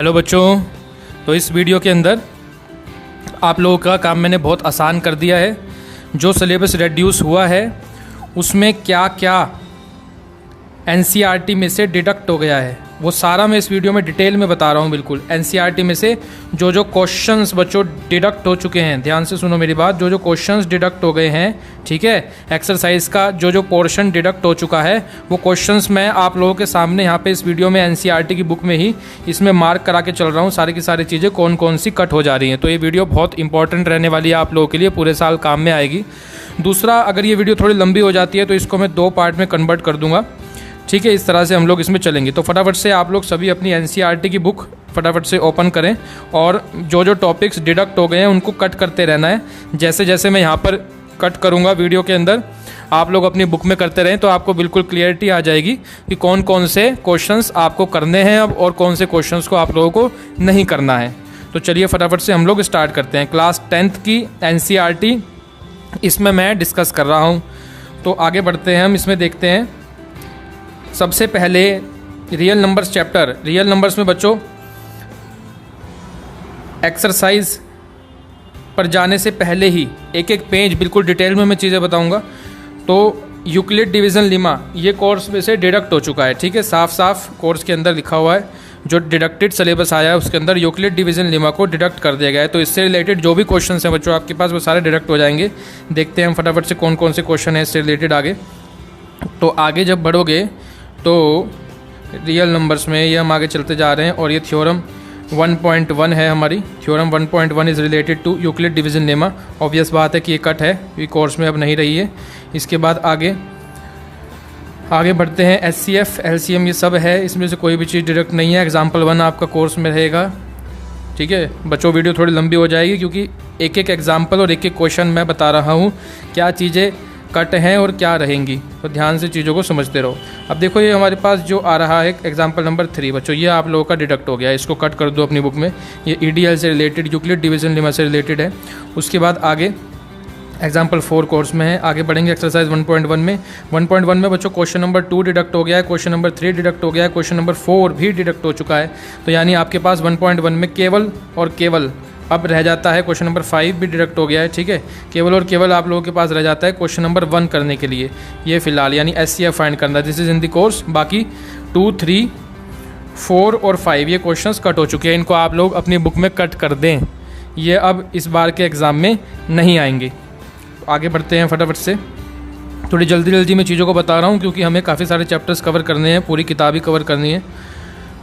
Hello बच्चों, तो इस वीडियो के अंदर आप लोगों का काम मैंने बहुत आसान कर दिया है। जो सिलेबस रेड्यूस हुआ है उसमें क्या क्या एनसीईआरटी में से डिडक्ट हो गया है वो सारा मैं इस वीडियो में डिटेल में बता रहा हूँ। बिल्कुल एनसीईआरटी में से जो जो क्वेश्चंस बच्चों डिडक्ट हो चुके हैं, ध्यान से सुनो मेरी बात, जो जो क्वेश्चंस डिडक्ट हो गए हैं, ठीक है, एक्सरसाइज का जो जो पोर्शन डिडक्ट हो चुका है वो क्वेश्चंस मैं आप लोगों के सामने यहाँ पे इस वीडियो में एनसीईआरटी की बुक में ही इसमें मार्क करा के चल रहा हूँ। सारी की सारी चीज़ें कौन कौन सी कट हो जा रही हैं। तो ये वीडियो बहुत इंपॉर्टेंट रहने वाली है आप लोगों के लिए, पूरे साल काम में आएगी। दूसरा, अगर ये वीडियो थोड़ी लंबी हो जाती है तो इसको मैं 2 पार्ट में कन्वर्ट कर दूंगा, ठीक है। इस तरह से हम लोग इसमें चलेंगे। तो फटाफट से आप लोग सभी अपनी एनसीईआरटी की बुक फटाफट से ओपन करें और जो जो टॉपिक्स डिडक्ट हो गए हैं उनको कट करते रहना है। जैसे जैसे मैं यहाँ पर कट करूँगा वीडियो के अंदर, आप लोग अपनी बुक में करते रहें तो आपको बिल्कुल क्लियरिटी आ जाएगी कि कौन कौन से क्वेश्चंस आपको करने हैं अब और कौन से क्वेश्चंस को आप लोगों को नहीं करना है। तो चलिए फटाफट से हम लोग स्टार्ट करते हैं। क्लास 10th की एनसीईआरटी इसमें मैं डिस्कस कर रहा हूँ। तो आगे बढ़ते हैं, हम इसमें देखते हैं। सबसे पहले real numbers chapter. Real numbers में बच्चों एक्सरसाइज पर जाने से पहले ही एक एक पेज बिल्कुल डिटेल में मैं चीज़ें बताऊंगा। तो यूक्लिड डिवीज़न लिमा ये कोर्स में से डिडक्ट हो चुका है, ठीक है, साफ साफ कोर्स के अंदर लिखा हुआ है। जो डिडक्टेड सिलेबस आया है उसके अंदर यूक्लिड डिवीज़न लिमा को डिडक्ट कर दिया गया है। तो इससे रिलेटेड जो भी क्वेश्चन हैं बच्चों आपके पास वो सारे डिडक्ट हो जाएंगे। देखते हैं हम फटाफट से कौन कौन से क्वेश्चन हैं इससे रिलेटेड आगे। तो आगे जब बढ़ोगे तो रियल नंबर्स में ये हम आगे चलते जा रहे हैं और ये थ्योरम 1.1 है हमारी। Theorem 1.1 is related to Euclid division lemma. Obvious बात है कि ये कट है, ये कोर्स में अब नहीं रही है। इसके बाद आगे बढ़ते हैं। एचसीएफ एलसीएम ये सब है, इसमें से कोई भी चीज़ डायरेक्ट नहीं है। एग्जाम्पल 1 आपका कोर्स में रहेगा, ठीक है बच्चों। वीडियो थोड़ी लंबी हो जाएगी क्योंकि एक एक एग्जाम्पल और एक एक क्वेश्चन मैं बता रहा हूँ, क्या चीज़ें कट हैं और क्या रहेंगी। तो ध्यान से चीज़ों को समझते रहो। अब देखो ये हमारे पास जो आ रहा है एग्जाम्पल नंबर 3 बच्चों, ये आप लोगों का डिडक्ट हो गया है, इसको कट कर दो अपनी बुक में। ये ईडीएल से रिलेटेड, यूक्लिड डिवीज़न लेमा से रिलेटेड है। उसके बाद आगे एग्जाम्पल 4 कोर्स में है। आगे बढ़ेंगे एक्सरसाइज 1.1 में। 1.1 में बच्चों क्वेश्चन नंबर 2 डिडक्ट हो गया है, क्वेश्चन नंबर 3 डिडक्ट हो गया है, क्वेश्चन नंबर 4 भी डिडक्ट हो चुका है। तो यानी आपके पास 1.1 में केवल और केवल अब रह जाता है क्वेश्चन नंबर 5 भी डिडक्ट हो गया है, ठीक है। केवल और केवल आप लोगों के पास रह जाता है क्वेश्चन नंबर 1 करने के लिए, ये फिलहाल यानी एचसीएफ फाइंड करना। This is in the course. बाकी 2, 3, 4 और 5 ये क्वेश्चंस कट हो चुके हैं। इनको आप लोग अपनी बुक में कट कर दें, ये अब इस बार के एग्ज़ाम में नहीं आएंगे। तो आगे बढ़ते हैं फटाफट से। थोड़ी जल्दी जल्दी मैं चीज़ों को बता रहा हूँ क्योंकि हमें काफ़ी सारे चैप्टर्स कवर करने हैं, पूरी किताब ही कवर करनी है।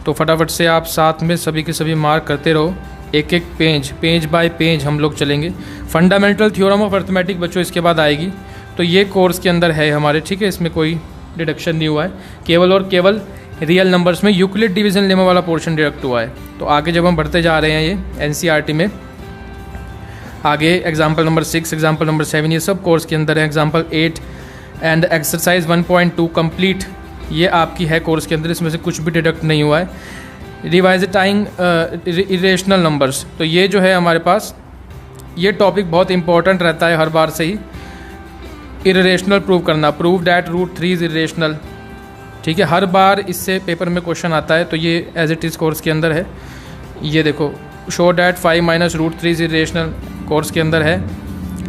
तो फटाफट से आप साथ में सभी के सभी मार्क करते रहो। एक एक पेज बाय पेज हम लोग चलेंगे। फंडामेंटल थ्योरम ऑफ अर्थमेटिक बच्चों इसके बाद आएगी। तो ये कोर्स के अंदर है हमारे, ठीक है, इसमें कोई डिडक्शन नहीं हुआ है। केवल और केवल रियल नंबर्स में यूक्लिड डिवीज़न लेमा वाला पोर्शन डिडक्ट हुआ है। तो आगे जब हम बढ़ते जा रहे हैं ये एनसीईआरटी में, आगे एग्जाम्पल नंबर 6, एग्जाम्पल नंबर 7 ये सब कोर्स के अंदर है। एग्जाम्पल 8 एंड एक्सरसाइज 1.2 कंप्लीट ये आपकी है कोर्स के अंदर, इसमें से कुछ भी डिडक्ट नहीं हुआ है। रिवाइजिटाइंग इरेशनल नंबर्स, तो ये जो है हमारे पास ये टॉपिक बहुत इंपॉर्टेंट रहता है हर बार से ही। इरेशनल प्रूव करना, प्रूव डैट √3 इज इरेशनल, ठीक है, हर बार इससे पेपर में क्वेश्चन आता है। तो ये एज इट इज़ कोर्स के अंदर है। ये देखो, show that 5 - √3 is irrational course के अंदर है।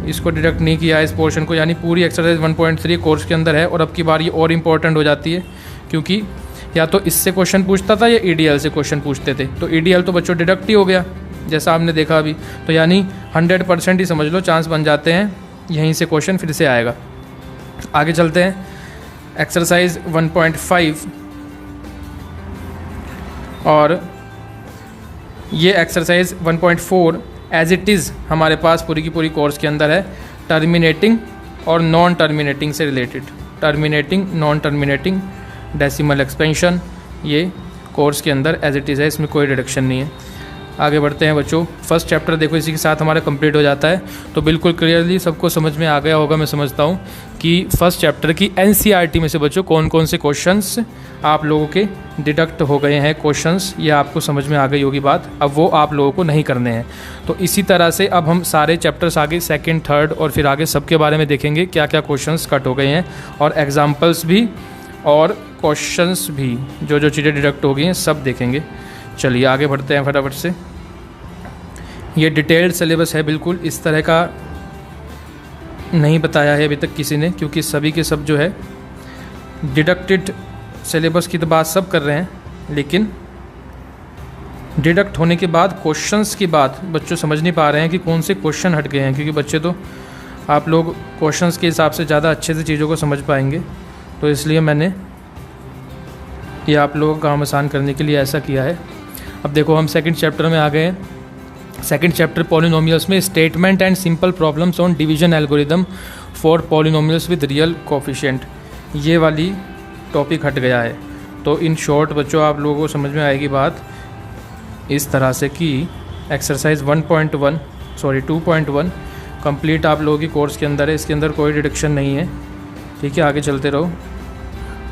इसको डिडक्ट नहीं किया है इस पोर्शन को, यानी पूरी एक्सरसाइज 1.3 कोर्स के अंदर है। और अब की बार ये और इम्पॉर्टेंट हो जाती है क्योंकि या तो इससे क्वेश्चन पूछता था या ईडीएल से क्वेश्चन पूछते थे। तो ईडीएल तो बच्चों डिडक्ट ही हो गया जैसा आपने देखा अभी। तो यानी 100% ही समझ लो चांस बन जाते हैं यहीं से क्वेश्चन फिर से आएगा। आगे चलते हैं एक्सरसाइज 1.5 और ये एक्सरसाइज 1.4 एज इट इज़ हमारे पास पूरी की पूरी कोर्स के अंदर है। टर्मिनेटिंग और नॉन टर्मिनेटिंग से related, terminating, non terminating, decimal expansion, ये कोर्स के अंदर एज इट इज़ है, इसमें कोई रिडक्शन नहीं है। आगे बढ़ते हैं बच्चों। फर्स्ट चैप्टर देखो इसी के साथ हमारा कंप्लीट हो जाता है। तो बिल्कुल क्लियरली सबको समझ में आ गया होगा, मैं समझता हूँ कि फर्स्ट चैप्टर की एनसीईआरटी में से बच्चों कौन कौन से क्वेश्चंस आप लोगों के डिडक्ट हो गए हैं क्वेश्चंस, ये आपको समझ में आ गई होगी बात। अब वो आप लोगों को नहीं करने हैं। तो इसी तरह से अब हम सारे चैप्टर्स आगे 2nd, 3rd और फिर आगे सबके बारे में देखेंगे क्या क्या क्वेश्चंस कट हो गए हैं और एग्जाम्पल्स भी और क्वेश्चंस भी, जो जो चीज़ें डिडक्ट हो गई हैं सब देखेंगे। चलिए आगे बढ़ते हैं फटाफट से। ये डिटेल्ड सिलेबस है, बिल्कुल इस तरह का नहीं बताया है अभी तक किसी ने, क्योंकि सभी के सब जो है डिडक्टेड सिलेबस की तो बात सब कर रहे हैं, लेकिन डिडक्ट होने के बाद क्वेश्चंस की बात बच्चों समझ नहीं पा रहे हैं कि कौन से क्वेश्चन हट गए हैं, क्योंकि बच्चे तो आप लोग क्वेश्चंस के हिसाब से ज़्यादा अच्छे से चीज़ों को समझ पाएंगे, तो इसलिए मैंने ये आप लोगों का काम आसान करने के लिए ऐसा किया है। अब देखो हम सेकंड चैप्टर में आ गए हैं। सेकंड चैप्टर पॉलिनोमियल्स में statement and simple problems on division algorithm for polynomials with real coefficient, ये वाली टॉपिक हट गया है। तो इन शॉर्ट बच्चों आप लोगों को समझ में आएगी बात इस तरह से कि एक्सरसाइज 2.1 कंप्लीट आप लोगों की कोर्स के अंदर है, इसके अंदर कोई डिडक्शन नहीं है, ठीक है। आगे चलते रहो।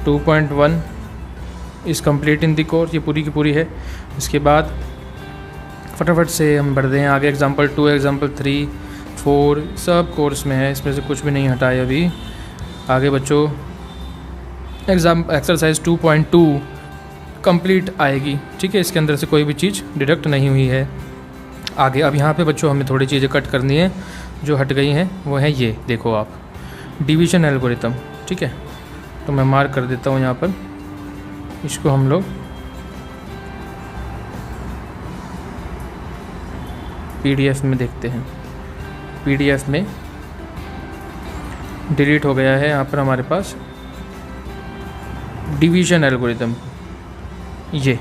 2.1 is complete in the course, ये पूरी की पूरी है। इसके बाद फटाफट से हम बढ़ते हैं आगे। एग्जाम्पल 2, एग्जाम्पल 3, 4 सब कोर्स में है, इसमें से कुछ भी नहीं हटाए अभी। आगे बच्चों एक्सरसाइज 2.2 कंप्लीट आएगी, ठीक है। इसके अंदर से कोई भी चीज़ डिडक्ट नहीं हुई है। आगे अब यहाँ पे बच्चों हमें थोड़ी चीज़ें कट करनी है जो हट गई हैं, वो है ये देखो आप, डिवीजन एल्गोरिथम, ठीक है। तो मैं मार्क कर देता हूँ यहाँ पर, इसको हम लोग PDF में देखते हैं। PDF में डिलीट हो गया है यहाँ पर हमारे पास डिवीजन एल्गोरिथम, ये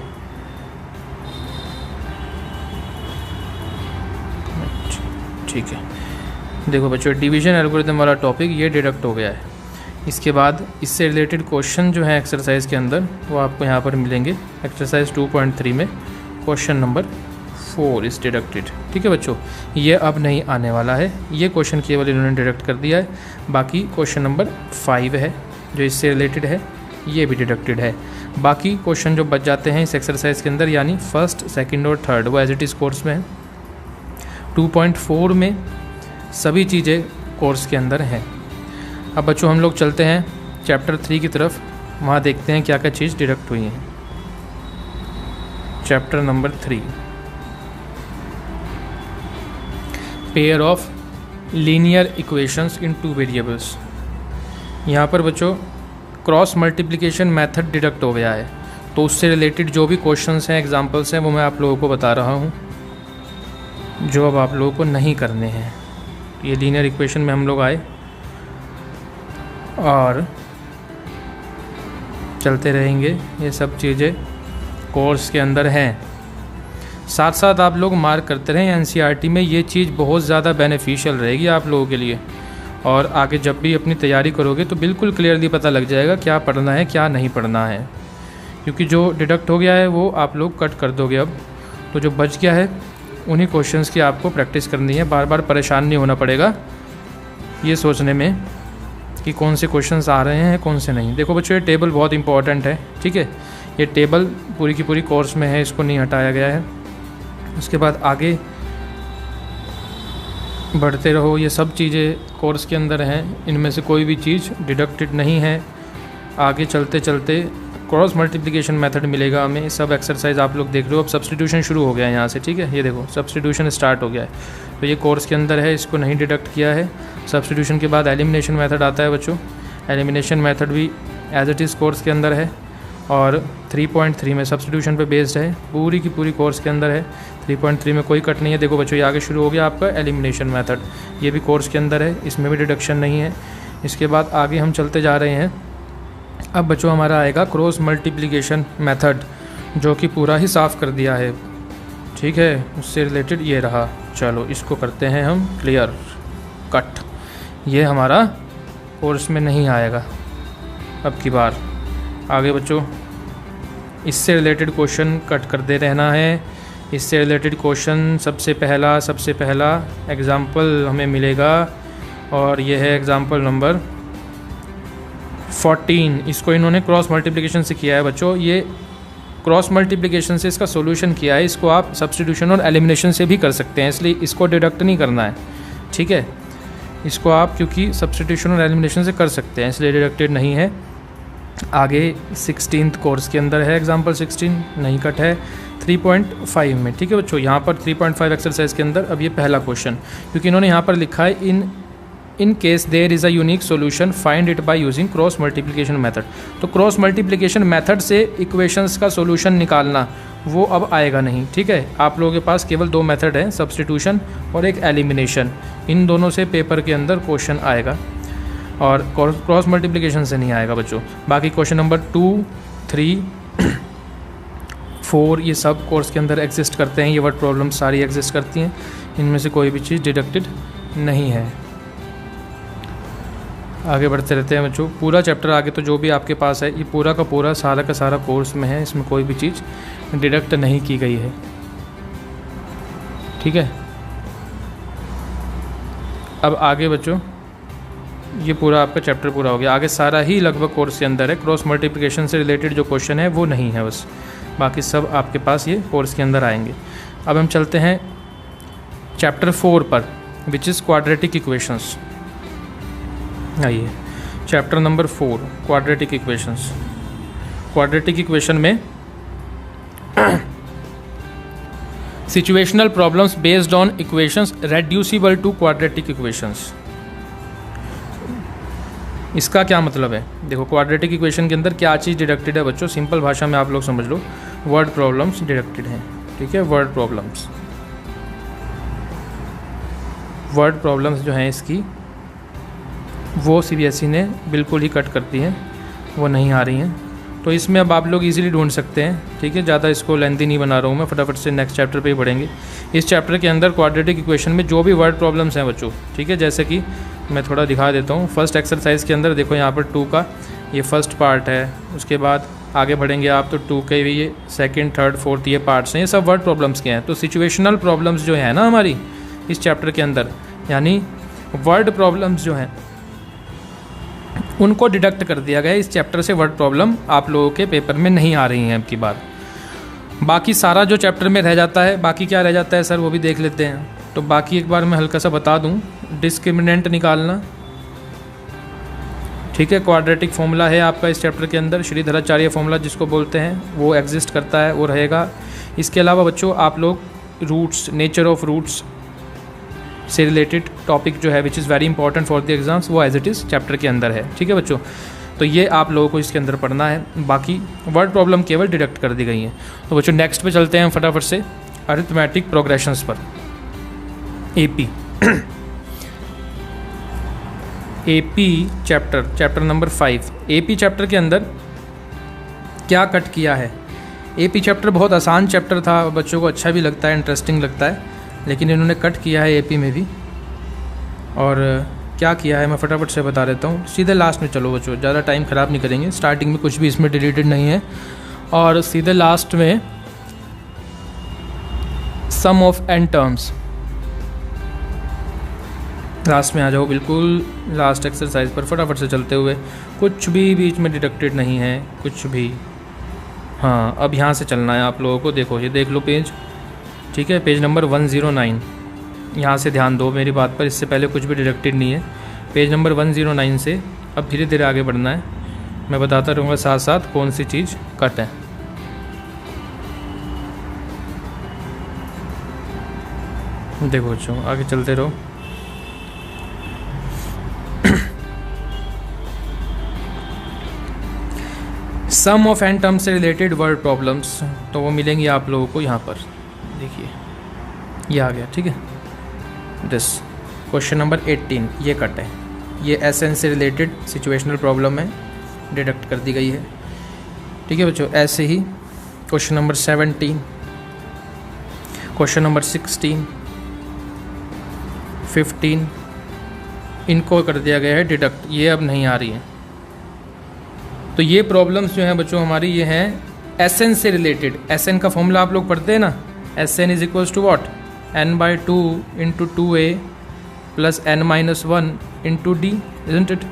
ठीक है। देखो बच्चों डिवीजन एल्गोरिथम वाला टॉपिक ये डिडक्ट हो गया है। इसके बाद इससे रिलेटेड क्वेश्चन जो है एक्सरसाइज के अंदर वो आपको यहाँ पर मिलेंगे। एक्सरसाइज 2.3 में क्वेश्चन नंबर 4 इज़ डिडक्टेड, ठीक है बच्चों। ये अब नहीं आने वाला है, ये क्वेश्चन केवल इन्होंने डिडक्ट कर दिया है। बाकी क्वेश्चन नंबर 5 है जो इससे रिलेटेड है, ये भी डिडक्टेड है। बाकी क्वेश्चन जो बच जाते हैं इस एक्सरसाइज के अंदर, यानी फर्स्ट, सेकंड और थर्ड, वो एज इट इज़ कोर्स में है। 2.4 में सभी चीज़ें कोर्स के अंदर हैं। अब बच्चों हम लोग चलते हैं चैप्टर 3 की तरफ, वहाँ देखते हैं क्या क्या चीज़ डिडक्ट हुई हैं। Chapter number 3, pair of linear equations in 2 variables. यहाँ पर बच्चों क्रॉस मल्टीप्लिकेशन मेथड डिडक्ट हो गया है, तो उससे रिलेटेड जो भी क्वेश्चंस हैं, एग्जांपल्स हैं, वो मैं आप लोगों को बता रहा हूँ, जो अब आप लोगों को नहीं करने हैं। ये लीनियर इक्वेशन में हम लोग आए और चलते रहेंगे, ये सब चीज़ें कोर्स के अंदर हैं। साथ साथ आप लोग मार्क करते रहें, NCERT में ये चीज़ बहुत ज़्यादा बेनिफिशियल रहेगी आप लोगों के लिए, और आगे जब भी अपनी तैयारी करोगे तो बिल्कुल क्लियरली पता लग जाएगा क्या पढ़ना है क्या नहीं पढ़ना है, क्योंकि जो डिडक्ट हो गया है वो आप लोग कट कर दोगे अब। तो जो बच गया है उन्हीं क्वेश्चंस की आपको प्रैक्टिस करनी है, बार बार परेशान नहीं होना पड़ेगा ये सोचने में कि कौन से क्वेश्चंस आ रहे हैं कौन से नहीं। देखो बच्चों ये टेबल बहुत इंपॉर्टेंट है, ठीक है। ये टेबल पूरी की पूरी कोर्स में है, इसको नहीं हटाया गया है। उसके बाद आगे बढ़ते रहो, ये सब चीज़ें कोर्स के अंदर हैं, इनमें से कोई भी चीज़ डिडक्टेड नहीं है। आगे चलते चलते क्रॉस मल्टीप्लिकेशन मेथड मिलेगा हमें, सब एक्सरसाइज आप लोग देख रहे हो। अब सब्स्टिट्यूशन शुरू हो गया है यहाँ से, ठीक है। ये देखो सब्स्टिट्यूशन स्टार्ट हो गया है, तो ये कोर्स के अंदर है, इसको नहीं डिडक्ट किया है। सब्स्टिट्यूशन के बाद एलिमिनेशन मेथड आता है बच्चों, एलिमिनेशन मेथड भी एज इट इज़ कोर्स के अंदर है, और 3.3 में सब्स्टिट्यूशन पे बेस्ड है, पूरी की पूरी कोर्स के अंदर है। 3.3 में कोई कट नहीं है। देखो बच्चों ये आगे शुरू हो गया आपका एलिमिनेशन मेथड, ये भी कोर्स के अंदर है, इसमें भी डिडक्शन नहीं है। इसके बाद आगे हम चलते जा रहे हैं। अब बच्चों हमारा आएगा क्रॉस मल्टीप्लिकेशन मेथड, जो कि पूरा ही साफ़ कर दिया है, ठीक है। उससे रिलेटेड ये रहा, चलो इसको करते हैं हम क्लियर कट। ये हमारा कोर्स में नहीं आएगा अब की बार। आगे बच्चों इससे रिलेटेड क्वेश्चन कट करते रहना है। इससे रिलेटेड क्वेश्चन सबसे पहला एग्ज़ाम्पल हमें मिलेगा, और ये है एग्ज़ाम्पल नंबर 14। इसको इन्होंने क्रॉस मल्टीप्लिकेशन से किया है बच्चों, ये क्रॉस मल्टीप्लिकेशन से इसका सॉल्यूशन किया है। इसको आप सब्स्टिट्यूशन और एलिमिनेशन से भी कर सकते हैं, इसलिए इसको डिडक्ट नहीं करना है, ठीक है। इसको आप क्योंकि सब्स्टिट्यूशन और एलिमिनेशन से कर सकते हैं, इसलिए डिडक्टेड नहीं है। आगे 16th कोर्स के अंदर है एग्जाम्पल 16, नहीं कट है। 3.5 में, ठीक है बच्चों। यहाँ पर 3.5 एक्सरसाइज के अंदर अब ये पहला क्वेश्चन, क्योंकि इन्होंने यहाँ पर लिखा है in case there is a unique solution find it by using cross multiplication method. तो क्रॉस मल्टीप्लिकेशन मेथड से इक्वेशंस का सॉल्यूशन निकालना वो अब आएगा नहीं, ठीक है। आप लोगों के पास केवल 2 मेथड हैं, सब्स्टिट्यूशन और एक एलिमिनेशन। इन दोनों से पेपर के अंदर क्वेश्चन आएगा और क्रॉस मल्टीप्लिकेशन से नहीं आएगा बच्चों। बाकी क्वेश्चन नंबर 2, 3, 4 ये सब कोर्स के अंदर एग्जिस्ट करते हैं। ये वर्ड प्रॉब्लम सारी एग्जिस्ट करती हैं, इनमें से कोई भी चीज़ डिडक्टेड नहीं है। आगे बढ़ते रहते हैं बच्चों। पूरा चैप्टर आगे तो जो भी आपके पास है ये पूरा का पूरा सारा का सारा कोर्स में है, इसमें कोई भी चीज़ डिडक्ट नहीं की गई है, ठीक है। अब आगे बच्चों ये पूरा आपका चैप्टर पूरा हो गया। आगे सारा ही लगभग कोर्स के अंदर है, क्रॉस मल्टीप्लिकेशन से रिलेटेड जो क्वेश्चन है वो नहीं है बस, बाकी सब आपके पास ये कोर्स के अंदर आएंगे। अब हम चलते हैं चैप्टर 4 पर, विच इज़ क्वाड्रेटिक इक्वेशंस। आइए chapter number 4 quadratic equations. Quadratic equation में situational problems based on equations reducible to quadratic equations. इसका क्या मतलब है? देखो क्वाड्रेटिक इक्वेशन के अंदर क्या चीज़ डिडक्टेड है बच्चों, सिंपल भाषा में आप लोग समझ लो, वर्ड प्रॉब्लम्स डिडक्टेड हैं, ठीक है। वर्ड प्रॉब्लम्स जो हैं इसकी वो सीबीएसई ने बिल्कुल ही कट करती हैं, वो नहीं आ रही हैं। तो इसमें अब आप लोग इजीली ढूंढ सकते हैं, ठीक है। ज़्यादा इसको लेंथी नहीं बना रहा हूँ मैं, फटाफट से नेक्स्ट चैप्टर पे ही बढ़ेंगे। इस चैप्टर के अंदर क्वाड्रेटिक इक्वेशन में जो भी वर्ड प्रॉब्लम्स हैं बच्चों, ठीक है, जैसे कि मैं थोड़ा दिखा देता हूँ। फर्स्ट एक्सरसाइज के अंदर देखो यहाँ पर 2 का ये फर्स्ट पार्ट है, उसके बाद आगे बढ़ेंगे आप तो 2 के भी ये सेकेंड, थर्ड, फोर्थ ये पार्ट्स हैं, ये सब वर्ड प्रॉब्लम्स के हैं। तो सिचुएशनल प्रॉब्लम्स जो है ना हमारी इस चैप्टर के अंदर, यानी वर्ड प्रॉब्लम्स जो हैं उनको डिडक्ट कर दिया गया। इस चैप्टर से वर्ड प्रॉब्लम आप लोगों के पेपर में नहीं आ रही हैं अब की बार। बाकी सारा जो चैप्टर में रह जाता है, बाकी क्या रह जाता है सर वो भी देख लेते हैं। तो बाकी एक बार मैं हल्का सा बता दूं, डिस्क्रिमिनेंट निकालना, ठीक है। क्वाड्रेटिक फॉर्मूला है आपका इस चैप्टर के अंदर, श्रीधराचार्य फॉर्मूला जिसको बोलते हैं वो एग्जिस्ट करता है, वो रहेगा। इसके अलावा बच्चों आप लोग रूट्स, नेचर ऑफ रूट्स से रिलेटेड टॉपिक जो है which is very important for the exams, वो एज इट इज़ चैप्टर के अंदर है, ठीक है बच्चों। तो ये आप लोगों को इसके अंदर पढ़ना है, बाकी वर्ड प्रॉब्लम केवल डिडक्ट कर दी गई हैं। तो बच्चों नेक्स्ट पे चलते हैं हम फटाफट से, अरिथमेटिक प्रोग्रेशंस पर। AP chapter number 5। AP chapter के अंदर क्या कट किया है? एपी चैप्टर बहुत आसान चैप्टर था, बच्चों को अच्छा भी लगता है, इंटरेस्टिंग लगता है, लेकिन इन्होंने कट किया है एपी में भी। और क्या किया है मैं फटाफट से बता देता हूँ। सीधे लास्ट में चलो बच्चों, ज़्यादा टाइम ख़राब नहीं करेंगे, स्टार्टिंग में कुछ भी इसमें डिलीटेड नहीं है, और सीधे लास्ट में सम ऑफ एन टर्म्स, लास्ट में आ जाओ, बिल्कुल लास्ट एक्सरसाइज पर फटाफट से चलते हुए। कुछ भी बीच में डिडक्टेड नहीं है, कुछ भी। हाँ अब यहाँ से चलना है आप लोगों को, देखो ये देख लो पेज, ठीक है, पेज नंबर 109। यहाँ से ध्यान दो मेरी बात पर, इससे पहले कुछ भी डिडक्टेड नहीं है। पेज नंबर 109 से अब धीरे धीरे आगे बढ़ना है, मैं बताता रहूँगा साथ साथ कौन सी चीज़ कट है। देखो बच्चों आगे चलते रहो। सम ऑफ एन टर्म से रिलेटेड वर्ड प्रॉब्लम्स, तो वो मिलेंगी आप लोगों को यहाँ पर, देखिए ये आ गया, ठीक है। दिस क्वेश्चन नंबर 18 ये कट है, ये एसएन से रिलेटेड सिचुएशनल प्रॉब्लम है, डिडक्ट कर दी गई है, ठीक है बच्चों। ऐसे ही क्वेश्चन नंबर 17, क्वेश्चन नंबर 16, 15 इनको कर दिया गया है डिडक्ट, ये अब नहीं आ रही है। तो ये प्रॉब्लम्स जो हैं बच्चों हमारी, ये हैं एसएन से रिलेटेड। एसएन का फॉर्मूला आप लोग पढ़ते हैं ना, S N is equals to what, n/2 into 2a plus n-1 into d, isn't it.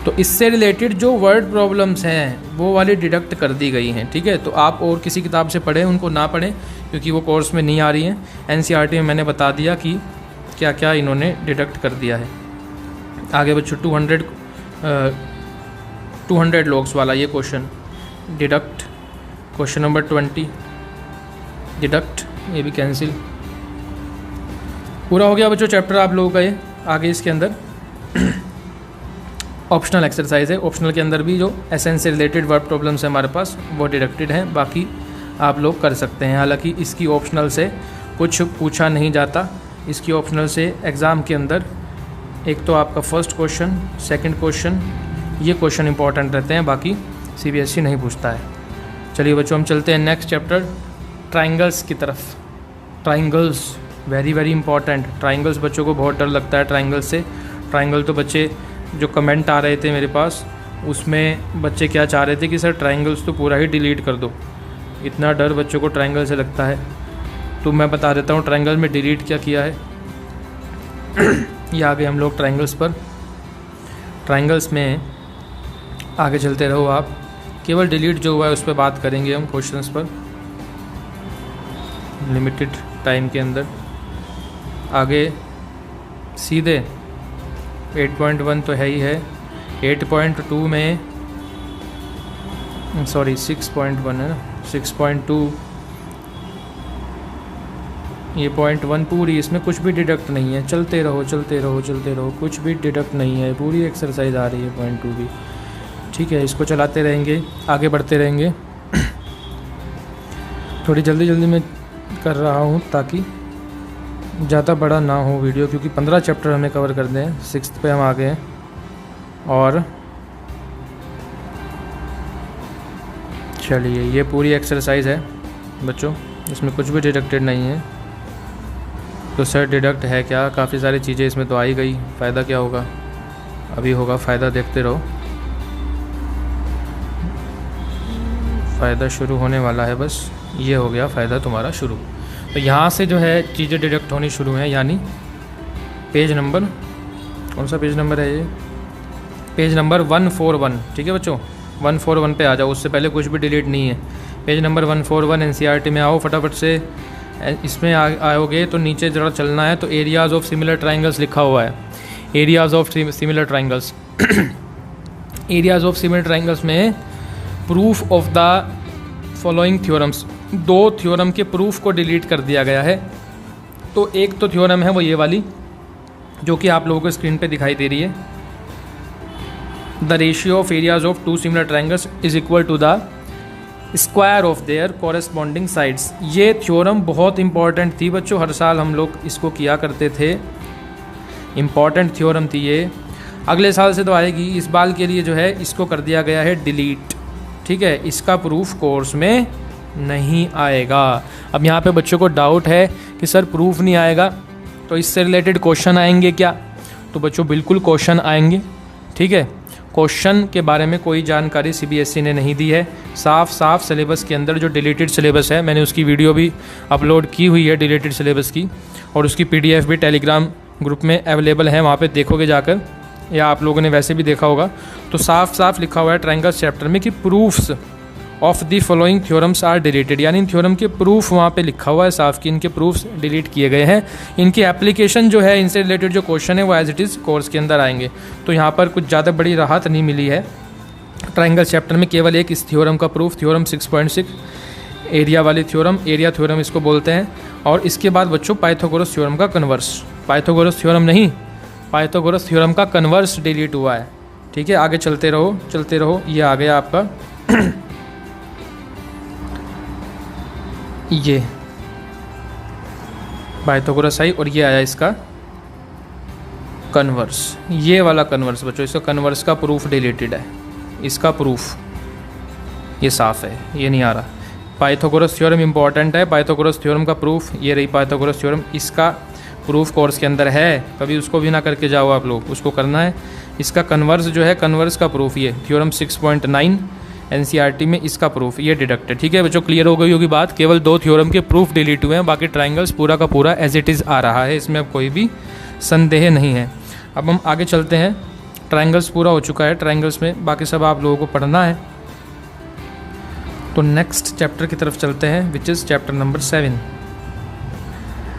तो इससे रिलेटेड जो वर्ड प्रॉब्लम्स हैं वो वाली डिडक्ट कर दी गई हैं, ठीक है। तो आप और किसी किताब से पढ़ें, उनको ना पढ़ें, क्योंकि वो कोर्स में नहीं आ रही हैं। एनसीईआरटी में मैंने बता दिया कि क्या क्या इन्होंने डिडक्ट कर दिया है। आगे बच्चों 200 लॉग्स वाला ये question deduct. Question number 20 deduct, ये भी कैंसिल। पूरा हो गया बच्चों चैप्टर आप लोगों का ये। आगे इसके अंदर ऑप्शनल एक्सरसाइज है। ऑप्शनल के अंदर भी जो एसेंस से रिलेटेड वर्ब प्रॉब्लम्स है हमारे पास वो डिडक्टेड हैं, बाकी आप लोग कर सकते हैं। हालांकि इसकी ऑप्शनल से कुछ पूछा नहीं जाता। इसकी ऑप्शनल से एग्ज़ाम के अंदर एक तो आपका फर्स्ट क्वेश्चन, सेकंड क्वेश्चन, ये क्वेश्चन इंपॉर्टेंट रहते हैं, बाकी CBSE नहीं पूछता है। चलिए बच्चों हम चलते हैं नेक्स्ट चैप्टर ट्राइंगल्स की तरफ। Triangles very very important. Triangles बच्चों को बहुत डर लगता है ट्राइंगल से। ट्राइंगल तो बच्चे जो कमेंट आ रहे थे मेरे पास उसमें बच्चे क्या चाह रहे थे कि सर ट्राइंगल्स तो पूरा ही डिलीट कर दो। इतना डर बच्चों को ट्राइंगल से लगता है, तो मैं बता देता हूँ ट्राइंगल में डिलीट क्या किया है। ये आगे हम लोग ट्राइंगल्स पर, ट्राइंगल्स में आगे चलते रहो आप। केवल डिलीट जो हुआ है उस पर बात करेंगे हम क्वेश्चंस पर लिमिटेड टाइम के अंदर। आगे सीधे 8.1 तो है ही है। 8.2 में सॉरी 6.1 है ना, 6.2 ये 0.1 पूरी, इसमें कुछ भी डिडक्ट नहीं है। चलते रहो चलते रहो चलते रहो, कुछ भी डिडक्ट नहीं है, पूरी एक्सरसाइज आ रही है 0.2 भी। ठीक है, इसको चलाते रहेंगे, आगे बढ़ते रहेंगे। थोड़ी जल्दी जल्दी में कर रहा हूँ ताकि ज़्यादा बड़ा ना हो वीडियो, क्योंकि 15 चैप्टर हमें कवर कर दें। 6th पे हम आ गए हैं और चलिए ये पूरी एक्सरसाइज है बच्चों, इसमें कुछ भी डिडक्टेड नहीं है। तो सर डिडक्ट है क्या? काफ़ी सारी चीज़ें इसमें तो आ ही गई, फ़ायदा क्या होगा? अभी होगा फ़ायदा, देखते रहो, फ़ायदा शुरू होने वाला है। बस ये हो गया फ़ायदा तुम्हारा शुरू। तो यहाँ से जो है चीज़ें डिडक्ट होनी शुरू हैं, यानी पेज नंबर, कौन सा पेज नंबर है ये? Page number 141। ठीक है बच्चों, 141 पे आ जाओ, उससे पहले कुछ भी डिलीट नहीं है। पेज नंबर 141 NCERT में आओ फटाफट से। इसमें आओगे तो नीचे ज़रा चलना है, तो एरियाज़ ऑफ सिमिलर ट्राइंगल्स लिखा हुआ है। Areas of similar triangles areas of similar triangles में proof of the following theorems, 2 theorem के प्रूफ को डिलीट कर दिया गया है। तो एक तो थ्योरम है वो ये वाली जो कि आप लोगों को स्क्रीन पे दिखाई दे रही है, the ratio of areas of 2 similar triangles is equal to the square of their corresponding sides. ये थ्योरम बहुत इंपॉर्टेंट थी बच्चों, हर साल हम लोग इसको किया करते थे, इंपॉर्टेंट थ्योरम थी ये। अगले साल से तो आएगी, इस बार के लिए जो है इसको कर दिया गया है डिलीट। ठीक है, इसका प्रूफ कोर्स में नहीं आएगा। अब यहाँ पे बच्चों को डाउट है कि सर प्रूफ नहीं आएगा तो इससे रिलेटेड क्वेश्चन आएंगे क्या? तो बच्चों बिल्कुल क्वेश्चन आएंगे। ठीक है, क्वेश्चन के बारे में कोई जानकारी CBSE ने नहीं दी है। साफ साफ सिलेबस के अंदर जो डिलीटेड सिलेबस है, मैंने उसकी वीडियो भी अपलोड की हुई है डिलीटेड सिलेबस की, और उसकी PDF भी टेलीग्राम ग्रुप में अवेलेबल है, वहाँ पे देखोगे जाकर, या आप लोगों ने वैसे भी देखा होगा। तो साफ साफ लिखा हुआ है ट्रायंगल्स चैप्टर में कि proofs of the following theorems are deleted, यानी इन थ्योरम के प्रूफ वहाँ पे लिखा हुआ है साफ कि इनके प्रूफ्स डिलीट किए गए हैं। इनकी एप्लीकेशन जो है, इनसे रिलेटेड जो क्वेश्चन है वो एज इट इज़ कोर्स के अंदर आएंगे। तो यहाँ पर कुछ ज़्यादा बड़ी राहत नहीं मिली है ट्रायंगल चैप्टर में, केवल एक इस थ्योरम का प्रूफ, थ्योरम 6.6 एरिया वाली थ्योरम, एरिया थ्योरम इसको बोलते हैं। और इसके बाद बच्चों पाइथागोरस थ्योरम का कन्वर्स, पाइथागोरस थ्योरम नहीं, पाइथागोरस थ्योरम का कन्वर्स डिलीट हुआ है। ठीक है, आगे चलते रहो चलते रहो। ये आ गया आपका ये पाइथागोरस आई, और ये आया इसका कन्वर्स, ये वाला कन्वर्स बच्चों, इसका कन्वर्स का प्रूफ डिलीटेड है। इसका प्रूफ ये साफ है, ये नहीं आ रहा। पाइथागोरस थ्योरम इंपॉर्टेंट है, पाइथागोरस थ्योरम का प्रूफ ये रही पाइथागोरस थ्योरम, इसका प्रूफ कोर्स के अंदर है, कभी उसको भी ना करके जाओ आप लोग, उसको करना है। इसका कन्वर्स जो है, कन्वर्स का प्रूफ ये थ्योरम 6.9 NCERT में, इसका प्रूफ ये डिडक्टेड। ठीक है बच्चों, क्लियर हो गई होगी बात। केवल 2 थ्योरम के प्रूफ डिलीट हुए हैं, बाकी ट्रायंगल्स पूरा का पूरा एज इट इज़ आ रहा है, इसमें अब कोई भी संदेह नहीं है। अब हम आगे चलते हैं, ट्रायंगल्स पूरा हो चुका है, ट्रायंगल्स में बाकी सब आप लोगों को पढ़ना है। तो नेक्स्ट चैप्टर की तरफ चलते हैं, which is chapter number 7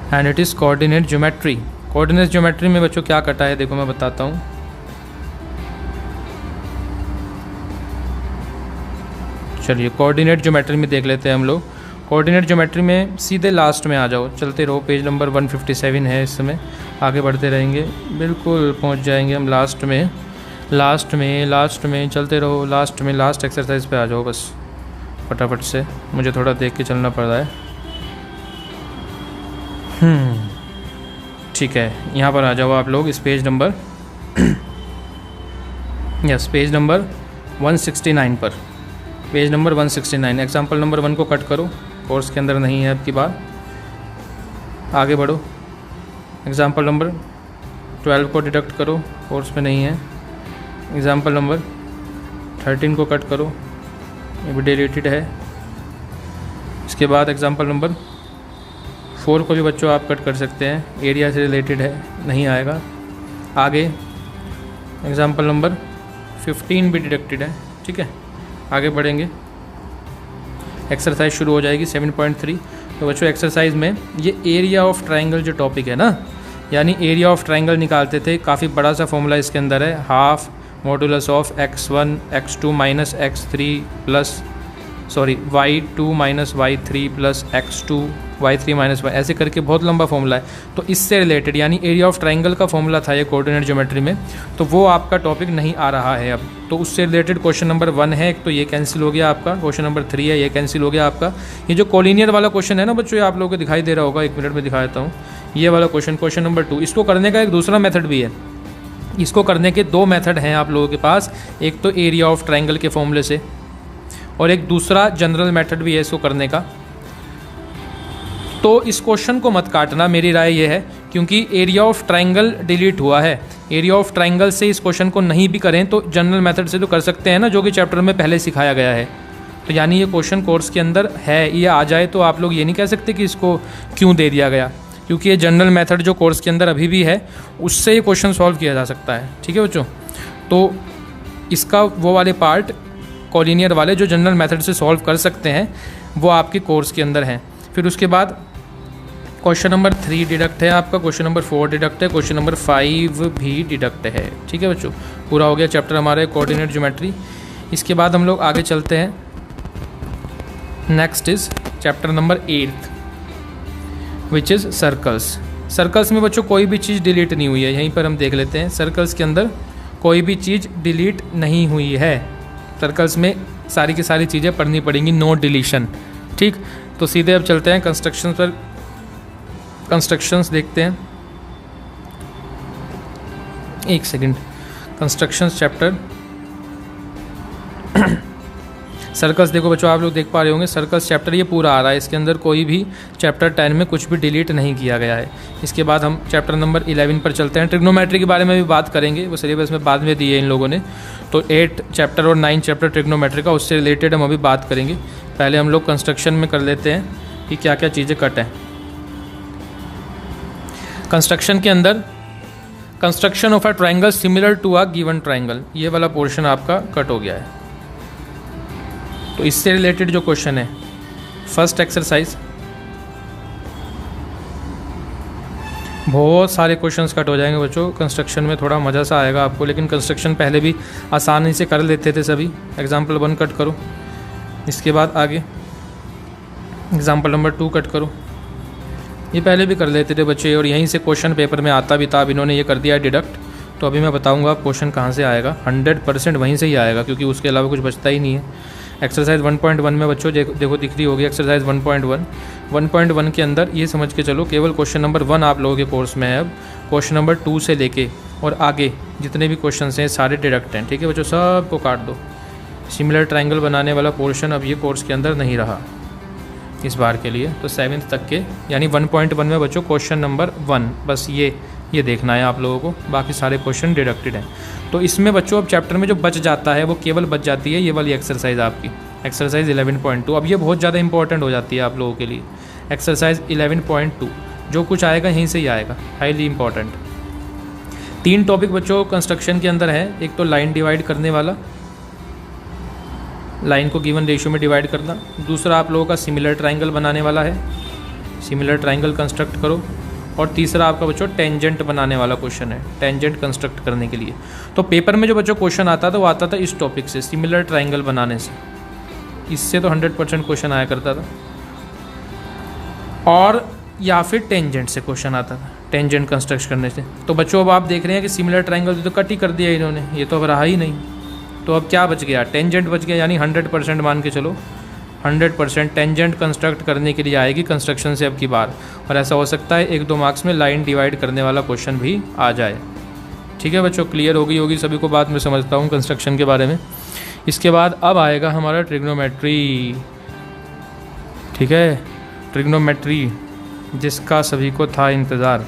and it is coordinate geometry. Coordinate geometry में बच्चों क्या कटा है देखो मैं बताता हूँ। चलिए कोऑर्डिनेट ज्योमेट्री में देख लेते हैं हम लोग। कोऑर्डिनेट ज्योमेट्री में सीधे लास्ट में आ जाओ, चलते रहो। पेज नंबर 157 है इस समय, आगे बढ़ते रहेंगे, बिल्कुल पहुंच जाएंगे हम लास्ट में चलते रहो। लास्ट एक्सरसाइज पे आ जाओ बस फटाफट से, मुझे थोड़ा देख के चलना पड़ रहा है। ठीक है, यहाँ पर आ जाओ आप लोग इस पेज नंबर पेज नंबर 169 पर। पेज नंबर 169 एग्जाम्पल नंबर 1 को कट करो, कोर्स के अंदर नहीं है अब की बार। आगे बढ़ो, एग्जाम्पल नंबर 12 को डिडक्ट करो, कोर्स में नहीं है। एग्जाम्पल नंबर 13 को कट करो, ये भी डिलीटेड है। इसके बाद एग्जाम्पल नंबर 4 को भी बच्चों आप कट कर सकते हैं, एरिया से रिलेटेड है, नहीं आएगा। आगे एग्जाम्पल नंबर 15 भी डिडक्टेड है। ठीक है, आगे बढ़ेंगे, एक्सरसाइज शुरू हो जाएगी 7.3। तो बच्चों एक्सरसाइज में ये एरिया ऑफ ट्राइंगल जो टॉपिक है ना, यानी एरिया ऑफ ट्राइंगल निकालते थे, काफ़ी बड़ा सा फॉर्मूला इसके अंदर है, half modulus of x1 x2 minus x3 plus y2 minus y3 plus x2 y3 minus y, ऐसे करके बहुत लंबा फॉर्मूला है। तो इससे रिलेटेड यानी एरिया ऑफ ट्राइंगल का फॉर्मूला था ये कोऑर्डिनेट ज्योमेट्री में, तो वो आपका टॉपिक नहीं आ रहा है अब। तो उससे रिलेटेड क्वेश्चन नंबर 1 है, एक तो ये कैंसिल हो गया आपका। क्वेश्चन नंबर 3 है, ये कैंसिल हो गया आपका। ये जो कोलिनियर वाला क्वेश्चन है ना बच्चों, ये आप लोगों को दिखाई दे रहा होगा, 1 मिनट में दिखा देता हूँ। ये वाला क्वेश्चन नंबर 2, इसको करने का एक दूसरा मेथड भी है। इसको करने के 2 मेथड हैं आप लोगों के पास, एक तो एरिया ऑफ ट्राइंगल के फॉर्मूले से, और एक दूसरा जनरल मेथड भी है इसको करने का। तो इस क्वेश्चन को मत काटना, मेरी राय ये है, क्योंकि एरिया ऑफ ट्राइंगल डिलीट हुआ है। एरिया ऑफ ट्राइंगल से इस क्वेश्चन को नहीं भी करें तो जनरल मेथड से तो कर सकते हैं ना, जो कि चैप्टर में पहले सिखाया गया है। तो यानी ये क्वेश्चन कोर्स के अंदर है, ये आ जाए तो आप लोग ये नहीं कह सकते कि इसको क्यों दे दिया गया, क्योंकि ये जनरल मेथड जो कोर्स के अंदर अभी भी है उससे ये क्वेश्चन सॉल्व किया जा सकता है। ठीक है बच्चों, तो इसका वो वाले पार्ट कॉलिनियर वाले जो जनरल मेथड से सॉल्व कर सकते हैं वो आपके कोर्स के अंदर हैं। फिर उसके बाद क्वेश्चन नंबर 3 डिडक्ट है आपका, क्वेश्चन नंबर 4 डिडक्ट है, क्वेश्चन नंबर 5 भी डिडक्ट है। ठीक है बच्चों, पूरा हो गया चैप्टर हमारे कोऑर्डिनेट ज्योमेट्री। इसके बाद हम लोग आगे चलते हैं, next is chapter number 8 which is circles. Circles में बच्चों कोई भी चीज़ डिलीट नहीं हुई है, यहीं पर हम देख लेते हैं। सर्कल्स के अंदर कोई भी चीज़ डिलीट नहीं हुई है, सर्कल्स में सारी की सारी चीज़ें पढ़नी पड़ेंगी, नो डिलीशन। ठीक, तो सीधे अब चलते हैं कंस्ट्रक्शन पर, कंस्ट्रक्शंस देखते हैं। एक सेकंड, कंस्ट्रक्शंस चैप्टर सर्कल्स देखो बच्चों, आप लोग देख पा रहे होंगे सर्कल्स चैप्टर ये पूरा आ रहा है, इसके अंदर कोई भी चैप्टर 10 में कुछ भी डिलीट नहीं किया गया है। इसके बाद हम चैप्टर नंबर 11 पर चलते हैं। ट्रिग्नोमेट्री के बारे में भी बात करेंगे, वो सिलेबस में बाद में दी है इन लोगों ने। तो 8 चैप्टर और 9 चैप्टर ट्रिग्नोमेट्री का, उससे रिलेटेड हम अभी बात करेंगे। पहले हम लोग कंस्ट्रक्शन में कर लेते हैं कि क्या क्या चीज़ें कट हैं। कंस्ट्रक्शन के अंदर construction of a triangle similar to a given triangle, ये वाला पोर्शन आपका कट हो गया है। तो इससे रिलेटेड जो क्वेश्चन है, फर्स्ट एक्सरसाइज, बहुत सारे क्वेश्चंस कट हो जाएंगे बच्चों। कंस्ट्रक्शन में थोड़ा मज़ा सा आएगा आपको, लेकिन कंस्ट्रक्शन पहले भी आसानी से कर लेते थे सभी। एग्जाम्पल 1 कट करो, इसके बाद आगे एग्जाम्पल नंबर 2 कट करो, ये पहले भी कर लेते थे बच्चे, और यहीं से क्वेश्चन पेपर में आता भी था। अब इन्होंने ये कर दिया डिडक्ट, तो अभी मैं बताऊंगा क्वेश्चन कहाँ से आएगा। 100% वहीं से ही आएगा, क्योंकि उसके अलावा कुछ बचता ही नहीं है। एक्सरसाइज 1.1 में बच्चों देखो दिख रही होगी एक्सरसाइज 1.1 के अंदर ये समझ के चलो, केवल क्वेश्चन नंबर 1 आप लोगों के कोर्स में है। अब क्वेश्चन नंबर 2 से लेके और आगे जितने भी क्वेश्चन हैं सारे डिडक्ट हैं। ठीक है बच्चों, सबको काट दो। सिमिलर ट्राइंगल बनाने वाला पोर्शन अब ये कोर्स के अंदर नहीं रहा इस बार के लिए। तो 7th तक के यानी 1.1 में बच्चों क्वेश्चन नंबर 1, बस ये देखना है आप लोगों को, बाकी सारे क्वेश्चन डिडक्टेड हैं। तो इसमें बच्चों अब चैप्टर में जो बच जाता है वो केवल बच जाती है ये वाली एक्सरसाइज आपकी, एक्सरसाइज 11.2। अब ये बहुत ज़्यादा इंपॉर्टेंट हो जाती है आप लोगों के लिए। एक्सरसाइज 11.2 जो कुछ आएगा यहीं से ही आएगा, हाईली इंपॉर्टेंट। 3 टॉपिक बच्चों कंस्ट्रक्शन के अंदर है। एक तो लाइन डिवाइड करने वाला, लाइन को गिवन रेशियो में डिवाइड करना। दूसरा आप लोगों का सिमिलर ट्राइंगल बनाने वाला है, सिमिलर ट्राइंगल कंस्ट्रक्ट करो। और तीसरा आपका बच्चों टेंजेंट बनाने वाला क्वेश्चन है, टेंजेंट कंस्ट्रक्ट करने के लिए। तो पेपर में जो बच्चों क्वेश्चन आता था वो आता था इस टॉपिक से, सिमिलर ट्राइंगल बनाने से। इससे तो 100% क्वेश्चन आया करता था। और या फिर टेंजेंट से क्वेश्चन आता था, टेंजेंट कंस्ट्रक्ट करने से। तो बच्चों अब आप देख रहे हैं कि सिमिलर ट्रायंगल तो कट ही कर दिया इन्होंने, ये तो अब रहा ही नहीं। तो अब क्या बच गया, टेंजेंट बच गया, यानी 100% मान के चलो 100% टेंजेंट कंस्ट्रक्ट करने के लिए आएगी कंस्ट्रक्शन से अब की बार। और ऐसा हो सकता है 1-2 मार्क्स में लाइन डिवाइड करने वाला क्वेश्चन भी आ जाए। ठीक है बच्चों, क्लियर होगी सभी को बात, मैं समझता हूँ कंस्ट्रक्शन के बारे में। इसके बाद अब आएगा हमारा ट्रिग्नोमेट्री। ठीक है, ट्रिग्नोमेट्री जिसका सभी को था इंतज़ार।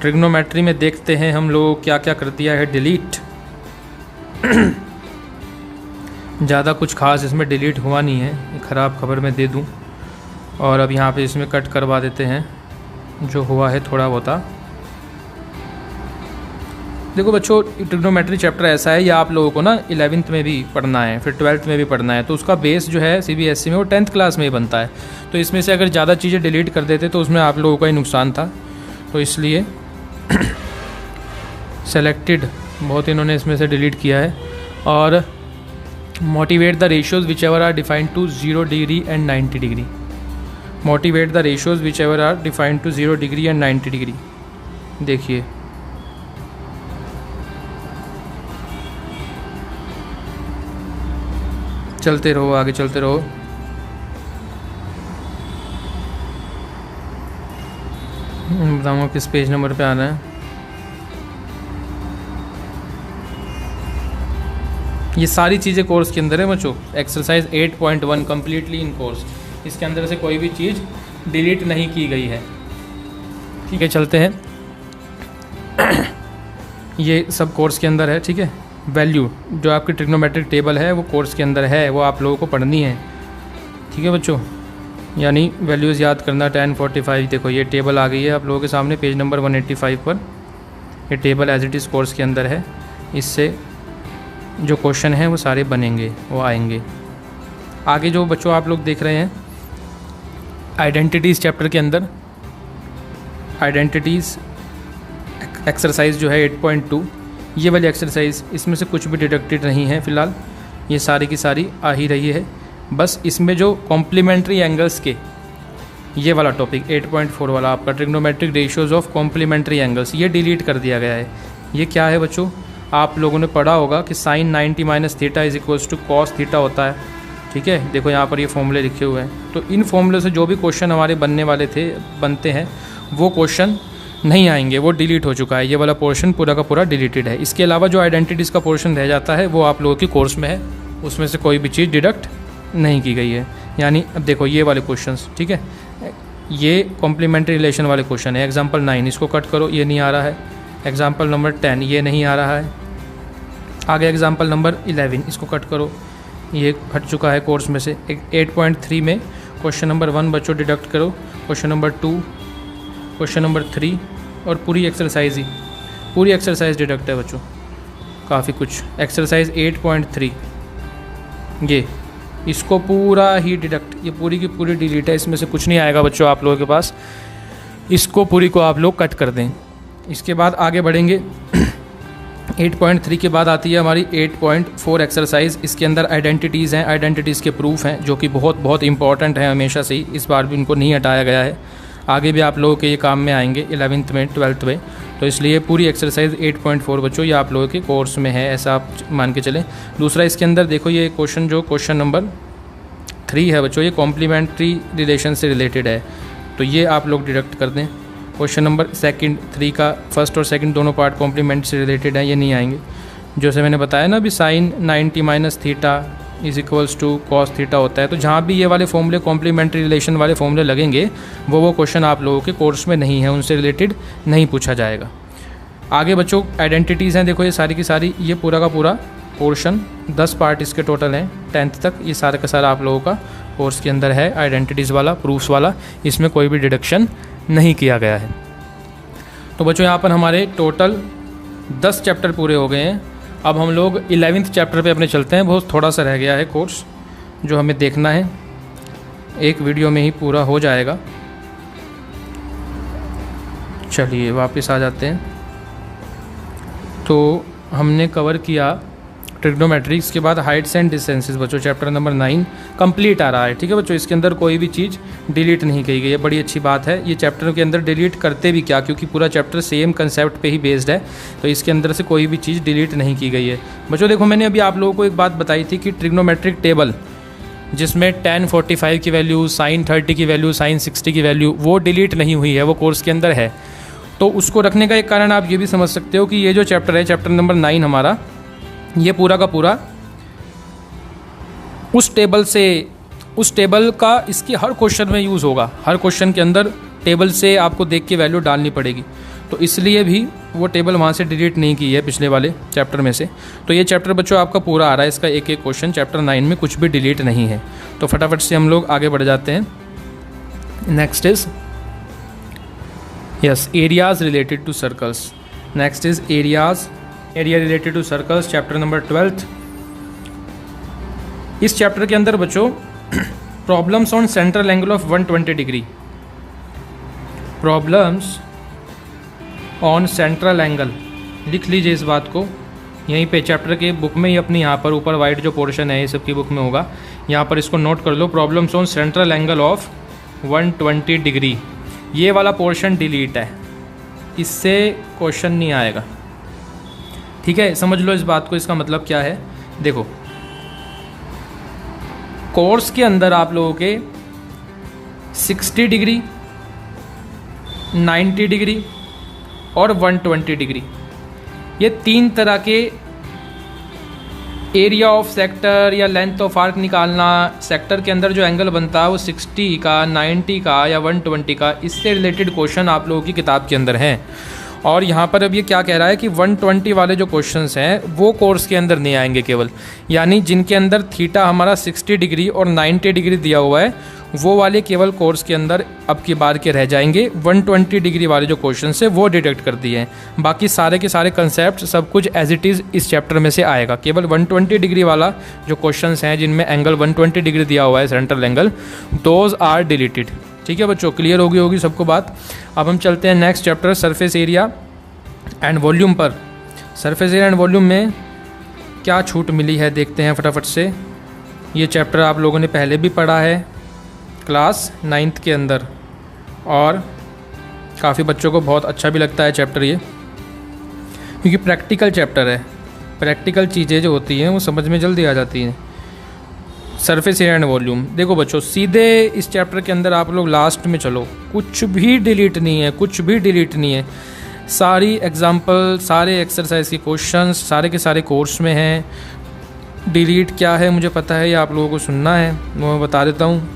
ट्रिग्नोमेट्री में देखते हैं हम लोग क्या क्या कर दिया है डिलीट। ज़्यादा कुछ खास इसमें डिलीट हुआ नहीं है, ख़राब खबर मैं दे दूं। और अब यहाँ पे इसमें कट करवा देते हैं जो हुआ है थोड़ा बहुता। देखो बच्चों, ट्रिग्नोमेट्री चैप्टर ऐसा है, या आप लोगों को ना 11th में भी पढ़ना है, फिर 12th में भी पढ़ना है। तो उसका बेस जो है CBSE में वो 10th क्लास में ही बनता है। तो इसमें से अगर ज़्यादा चीज़ें डिलीट कर देते तो उसमें आप लोगों का ही नुकसान था। तो इसलिए सेलेक्टेड बहुत इन्होंने इसमें से डिलीट किया है। और motivate the ratios whichever are defined to 0 degree and 90 degree. Motivate the ratios whichever are defined to 0 degree and 90 degree. देखिए चलते रहो, आगे चलते रहो। बताऊँगा किस पेज नंबर पे आना है। ये सारी चीज़ें कोर्स के अंदर है बच्चों। एक्सरसाइज 8.1 कम्प्लीटली इन कोर्स, इसके अंदर से कोई भी चीज़ डिलीट नहीं की गई है। ठीक है, चलते हैं। ये सब कोर्स के अंदर है। ठीक है, वैल्यू जो आपकी ट्रिग्नोमेट्रिक टेबल है वो कोर्स के अंदर है, वो आप लोगों को पढ़नी है। ठीक है बच्चों, यानी वैल्यूज़ याद करना। 1045 देखो ये टेबल आ गई है आप लोगों के सामने पेज नंबर 185 पर। ये table as it is course के अंदर है, इससे जो क्वेश्चन हैं वो सारे बनेंगे, वो आएंगे। आगे जो बच्चों आप लोग देख रहे हैं आइडेंटिटीज़ चैप्टर के अंदर, आइडेंटिटीज़ एक्सरसाइज जो है 8.2, ये वाली एक्सरसाइज, इसमें से कुछ भी डिडक्टेड नहीं है फ़िलहाल, ये सारी की सारी आ ही रही है। बस इसमें जो कॉम्प्लीमेंट्री एंगल्स के ये वाला टॉपिक 8.4 वाला आपका trigonometric ratios of complementary angles, ये डिलीट कर दिया गया है। ये क्या है बच्चों, आप लोगों ने पढ़ा होगा कि sine 90 minus theta is equals to cos theta होता है। ठीक है, देखो यहाँ पर ये फॉर्मूले लिखे हुए हैं। तो इन फॉर्मूले से जो भी क्वेश्चन हमारे बनने वाले थे, बनते हैं, वो क्वेश्चन नहीं आएंगे, वो डिलीट हो चुका है। ये वाला पोर्शन पूरा का पूरा डिलीटेड है। इसके अलावा जो आइडेंटिटीज़ का पोर्शन रह जाता है वो आप लोगों की कोर्स में है, उसमें से कोई भी चीज़ डिडक्ट नहीं की गई है। यानी अब देखो ये वाले क्वेश्चंस, ठीक है, ये कॉम्प्लीमेंट्री रिलेशन वाले क्वेश्चन है। एग्जांपल 9 इसको कट करो, ये नहीं आ रहा है। एग्जांपल नंबर 10 ये नहीं आ रहा है। आगे एग्जांपल नंबर 11 इसको कट करो, ये हट चुका है कोर्स में से। 8.3 में क्वेश्चन नंबर 1 बच्चों डिडक्ट करो, क्वेश्चन नंबर 2, क्वेश्चन नंबर 3 और पूरी एक्सरसाइज डिडक्ट है बच्चों, काफ़ी कुछ। एक्सरसाइज 8.3 ये, इसको पूरा ही डिडक्ट, ये पूरी की पूरी डिलीट है, इसमें से कुछ नहीं आएगा बच्चों आप लोगों के पास। इसको पूरी को आप लोग कट कर दें। इसके बाद आगे बढ़ेंगे। 8.3 के बाद आती है हमारी 8.4 एक्सरसाइज। इसके अंदर आइडेंटिटीज़ हैं, आइडेंटिटीज़ के प्रूफ हैं, जो कि बहुत बहुत इंपॉर्टेंट है हमेशा से ही। इस बार भी इनको नहीं हटाया गया है, आगे भी आप लोगों के ये काम में आएंगे 11th में 12th में। तो इसलिए पूरी एक्सरसाइज 8.4 बच्चों ये आप लोगों के कोर्स में है, ऐसा आप मान के चलें। दूसरा इसके अंदर देखो ये क्वेश्चन, जो क्वेश्चन नंबर 3 है बच्चों, ये कॉम्प्लीमेंट्री रिलेशन से रिलेटेड है, तो ये आप लोग डिडक्ट कर दें। क्वेश्चन नंबर 3 का फर्स्ट और सेकंड दोनों पार्ट कॉम्प्लीमेंट से रिलेटेड है, ये नहीं आएंगे। जैसे मैंने बताया ना अभी, sine 90 minus theta is equals to cos theta होता है। तो जहाँ भी ये वाले फॉर्मूले कॉम्प्लीमेंट्री रिलेशन वाले फॉर्मूले लगेंगे, वो क्वेश्चन आप लोगों के कोर्स में नहीं है, उनसे रिलेटेड नहीं पूछा जाएगा। आगे बच्चों आइडेंटिटीज़ हैं, देखो ये सारी की सारी, ये पूरा का पूरा पोर्शन 10 पार्ट इसके टोटल हैं 10th तक। ये सारा का सारा आप लोगों का कोर्स के अंदर है, आइडेंटिटीज़ वाला, प्रूफ्स वाला, इसमें कोई भी डिडक्शन नहीं किया गया है। तो बच्चों यहाँ पर हमारे टोटल 10 चैप्टर पूरे हो गए हैं। अब हम लोग 11th चैप्टर पे अपने चलते हैं। बहुत थोड़ा सा रह गया है कोर्स जो हमें देखना है, एक वीडियो में ही पूरा हो जाएगा। चलिए वापस आ जाते हैं। तो हमने कवर किया ट्रिग्नोमेट्रिक्स के बाद हाइट्स एंड डिस्टेंसेस बच्चों चैप्टर नंबर 9 कंप्लीट आ रहा है। ठीक है बच्चों, इसके अंदर कोई भी चीज़ डिलीट नहीं की गई है, बड़ी अच्छी बात है। ये चैप्टर के अंदर डिलीट करते भी क्या, क्योंकि पूरा चैप्टर सेम कंसेप्ट पे ही बेस्ड है, तो इसके अंदर से कोई भी चीज़ डिलीट नहीं की गई है। बच्चों देखो, मैंने अभी आप लोगों को एक बात बताई थी कि ट्रिग्नोमेट्रिक टेबल जिसमें tan 45 की वैल्यू, sin 30 की वैल्यू, sin 60 की वैल्यू, वो डिलीट नहीं हुई है, वो कोर्स के अंदर है। तो उसको रखने का एक कारण आप ये भी समझ सकते हो कि ये जो चैप्टर है, चैप्टर नंबर 9 हमारा, ये पूरा का पूरा उस टेबल का इसकी हर क्वेश्चन में यूज़ होगा। हर क्वेश्चन के अंदर टेबल से आपको देख के वैल्यू डालनी पड़ेगी, तो इसलिए भी वो टेबल वहाँ से डिलीट नहीं की है पिछले वाले चैप्टर में से। तो ये चैप्टर बच्चों आपका पूरा आ रहा है, इसका एक एक क्वेश्चन चैप्टर 9 में कुछ भी डिलीट नहीं है। तो फटाफट से हम लोग आगे बढ़ जाते हैं। Next is yes areas related to circles. Next is area related to circles, chapter number 12। इस चैप्टर के अंदर बच्चों problems on central angle of 120 degree, problems on central angle, लिख लीजिए इस बात को यहीं पे चैप्टर के बुक में ही, अपनी यहाँ पर ऊपर वाइट जो पोर्शन है ये सब की बुक में होगा, यहाँ पर इसको नोट कर लो। Problems on central angle of 120 degree, ये वाला पोर्शन डिलीट है, इससे क्वेश्चन नहीं आएगा। ठीक है, समझ लो इस बात को, इसका मतलब क्या है। देखो कोर्स के अंदर आप लोगों के 60 डिग्री, 90 डिग्री और 120 डिग्री, ये तीन तरह के एरिया ऑफ सेक्टर या लेंथ ऑफ आर्क निकालना, सेक्टर के अंदर जो एंगल बनता है वो 60 का, 90 का या 120 का, इससे रिलेटेड क्वेश्चन आप लोगों की किताब के अंदर हैं। और यहाँ पर अब ये क्या कह रहा है कि 120 वाले जो क्वेश्चंस हैं वो कोर्स के अंदर नहीं आएंगे केवल, यानी जिनके अंदर थीटा हमारा 60 डिग्री और 90 डिग्री दिया हुआ है वो वाले केवल कोर्स के अंदर अब की बार के रह जाएंगे। 120 डिग्री वाले जो क्वेश्चंस है वो डिडक्ट कर दिए हैं, बाकी सारे के सारे कंसेप्ट सब कुछ एज इट इज़ इस चैप्टर में से आएगा। केवल 120 डिग्री वाला जो क्वेश्चंस हैं जिनमें एंगल 120 डिग्री दिया हुआ है central angle, those are deleted. ठीक है बच्चों, क्लियर होगी सबको बात। अब हम चलते हैं next chapter surface area and volume पर। सरफेस एरिया एंड वॉल्यूम में क्या छूट मिली है देखते हैं फटाफट से। ये चैप्टर आप लोगों ने पहले भी पढ़ा है क्लास 9th के अंदर, और काफ़ी बच्चों को बहुत अच्छा भी लगता है चैप्टर ये, क्योंकि प्रैक्टिकल चैप्टर है। प्रैक्टिकल चीज़ें जो होती हैं वो समझ में जल्दी आ जाती हैं। सरफेस एरिया एंड वॉल्यूम, देखो बच्चों सीधे इस चैप्टर के अंदर आप लोग लास्ट में चलो, कुछ भी डिलीट नहीं है, कुछ भी डिलीट नहीं है। सारी एग्जाम्पल, सारे एक्सरसाइज के क्वेश्चंस सारे के सारे कोर्स में हैं। डिलीट क्या है मुझे पता है, ये आप लोगों को सुनना है, वो मैं बता देता हूँ।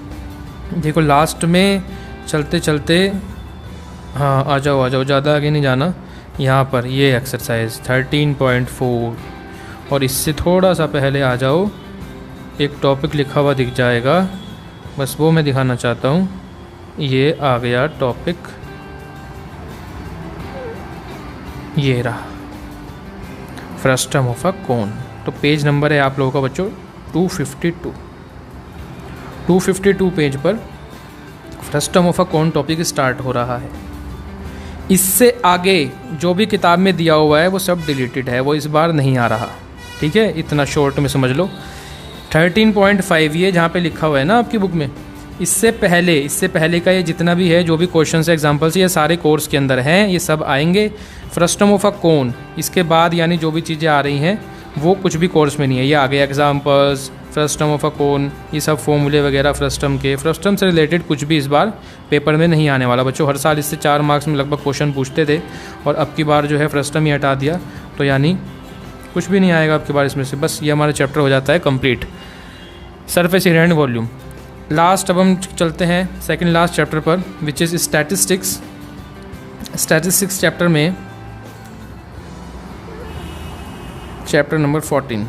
देखो लास्ट में चलते चलते, हाँ आ जाओ ज़्यादा आगे नहीं जाना। यहाँ पर ये एक्सरसाइज 13.4 और इससे थोड़ा सा पहले आ जाओ, एक टॉपिक लिखा हुआ दिख जाएगा, बस वो मैं दिखाना चाहता हूँ। ये आ गया टॉपिक, ये रहा फ्रस्टम ऑफ अ कोन। तो पेज नंबर है आप लोगों का बच्चों 252 पेज पर frustum of a cone topic start हो रहा है। इससे आगे जो भी किताब में दिया हुआ है वो सब डिलीटेड है, वो इस बार नहीं आ रहा। ठीक है, इतना शॉर्ट में समझ लो। 13.5 ये जहाँ पे लिखा हुआ है ना आपकी बुक में, इससे पहले का ये जितना भी है, जो भी क्वेश्चन है, एग्जाम्पल्स, ये सारे कोर्स के अंदर हैं, ये सब आएंगे। फ्रस्टम ऑफ अ कोन इसके बाद, यानी जो भी चीज़ें आ रही हैं वो कुछ भी कोर्स में नहीं है। ये आ गए एग्जाम्पल्स, फ्रस्टम ऑफ अ कोन, ये सब फॉर्मूले वगैरह फ्रस्टम के, फ्रस्टम से रिलेटेड कुछ भी इस बार पेपर में नहीं आने वाला बच्चों। हर साल इससे 4 मार्क्स में लगभग क्वेश्चन पूछते थे, और अब की बार जो है फ्रस्टम ही हटा दिया, तो यानी कुछ भी नहीं आएगा अब की बार इसमें से। बस ये हमारा चैप्टर हो जाता है complete, surface area and volume. Last अब हम चलते हैं सेकंड लास्ट चैप्टर पर, which is statistics. Statistics chapter में चैप्टर नंबर 14।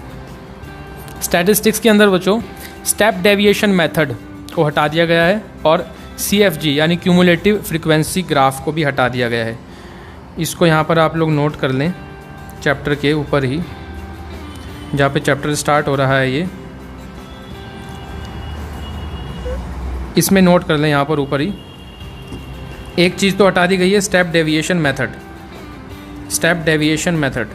स्टैटिस्टिक्स के अंदर बच्चों स्टेप डेविएशन मेथड को हटा दिया गया है, और CFG यानी क्यूमुलेटिव फ्रीक्वेंसी ग्राफ को भी हटा दिया गया है। इसको यहाँ पर आप लोग नोट कर लें, चैप्टर के ऊपर ही जहाँ पे चैप्टर स्टार्ट हो रहा है, ये इसमें नोट कर लें, यहाँ पर ऊपर ही एक चीज़ तो हटा दी गई है, स्टेप डेविएशन मेथड।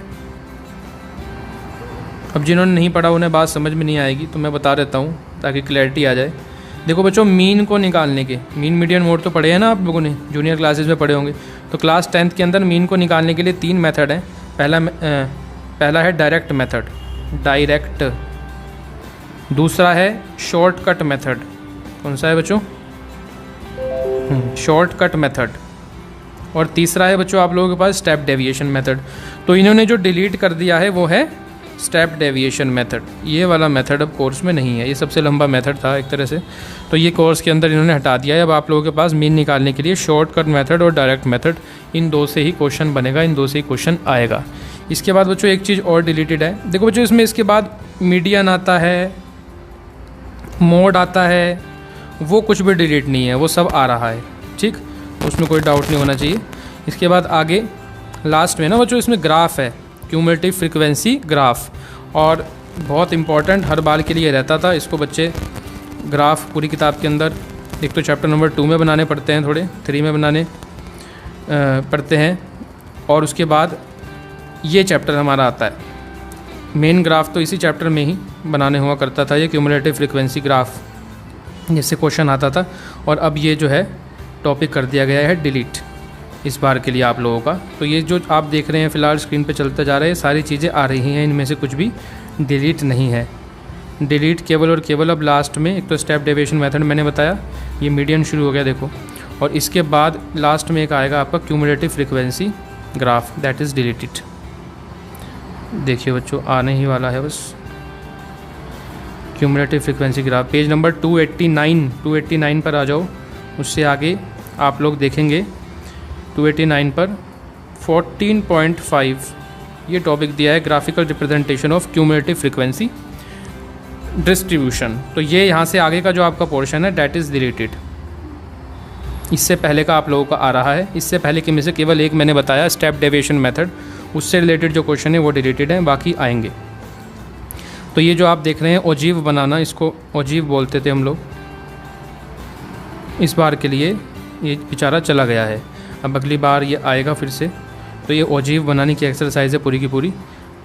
अब जिन्होंने नहीं पढ़ा उन्हें बात समझ में नहीं आएगी, तो मैं बता देता हूँ ताकि क्लैरिटी आ जाए। देखो बच्चों, मीन को निकालने के, मीन मीडियन मोड तो पढ़े हैं ना आप लोगों ने, जूनियर क्लासेस में पढ़े होंगे। तो क्लास 10th के अंदर मीन को निकालने के लिए 3 मेथड हैं। पहला है डायरेक्ट मेथड, डायरेक्ट। दूसरा है शॉर्टकट मेथड। कौन सा है बच्चों? Shortcut method. और तीसरा है बच्चों आप लोगों के पास स्टेप डेविएशन मेथड। तो इन्होंने जो डिलीट कर दिया है वो है स्टेप डेविएशन मेथड। ये वाला मेथड अब कोर्स में नहीं है, ये सबसे लंबा मेथड था एक तरह से, तो ये कोर्स के अंदर इन्होंने हटा दिया है। अब आप लोगों के पास मीन निकालने के लिए शॉर्टकट मेथड और डायरेक्ट मेथड, इन दो से ही क्वेश्चन बनेगा, इन दो से ही क्वेश्चन आएगा। इसके बाद बच्चों एक चीज़ और डिलीटेड है। देखो बच्चों, इसमें इसके बाद मीडियन आता है, मोड आता है, वो कुछ भी डिलीट नहीं है, वो सब आ रहा है, ठीक, उसमें कोई डाउट नहीं होना चाहिए। इसके बाद आगे लास्ट में ना बच्चों इसमें ग्राफ है, क्यूमुलेटिव फ्रीक्वेंसी ग्राफ, और बहुत इंपॉर्टेंट हर बार के लिए रहता था। इसको बच्चे ग्राफ पूरी किताब के अंदर एक तो चैप्टर नंबर 2 में बनाने पड़ते हैं, थोड़े 3 में बनाने पड़ते हैं, और उसके बाद ये चैप्टर हमारा आता है मेन ग्राफ, तो इसी चैप्टर में ही बनाने हुआ करता था ये क्यूमुलेटिव फ्रीक्वेंसी ग्राफ, जिससे क्वेश्चन आता था। और अब ये जो है टॉपिक कर दिया गया है डिलीट इस बार के लिए आप लोगों का। तो ये जो आप देख रहे हैं फ़िलहाल स्क्रीन पे चलते जा रहे हैं, सारी चीज़ें आ रही हैं, इनमें से कुछ भी डिलीट नहीं है। डिलीट केवल और केवल अब लास्ट में, एक तो स्टेप डेविएशन मेथड मैंने बताया, ये मीडियन शुरू हो गया देखो, और इसके बाद लास्ट में एक आएगा आपका cumulative frequency graph, that is deleted. देखिए बच्चों, आने ही वाला है बस cumulative frequency graph. Page number 289 पर आ जाओ, उससे आगे आप लोग देखेंगे 289 पर 14.5 ये टॉपिक दिया है, graphical representation of cumulative frequency distribution. तो ये यहाँ से आगे का जो आपका पोर्शन है दैट इज़ डिलीटेड। इससे पहले का आप लोगों का आ रहा है, इससे पहले के में से केवल एक मैंने बताया स्टेप डेविएशन मेथड, उससे रिलेटेड जो क्वेश्चन है वो डिलीटेड है, बाकी आएंगे। तो ये जो आप देख रहे हैं ओजीव बनाना, इसको ओजीव बोलते थे हम लोग, इस बार के लिए ये बेचारा चला गया है, अब अगली बार ये आएगा फिर से। तो ये ओजीव बनाने की एक्सरसाइज है पूरी की पूरी।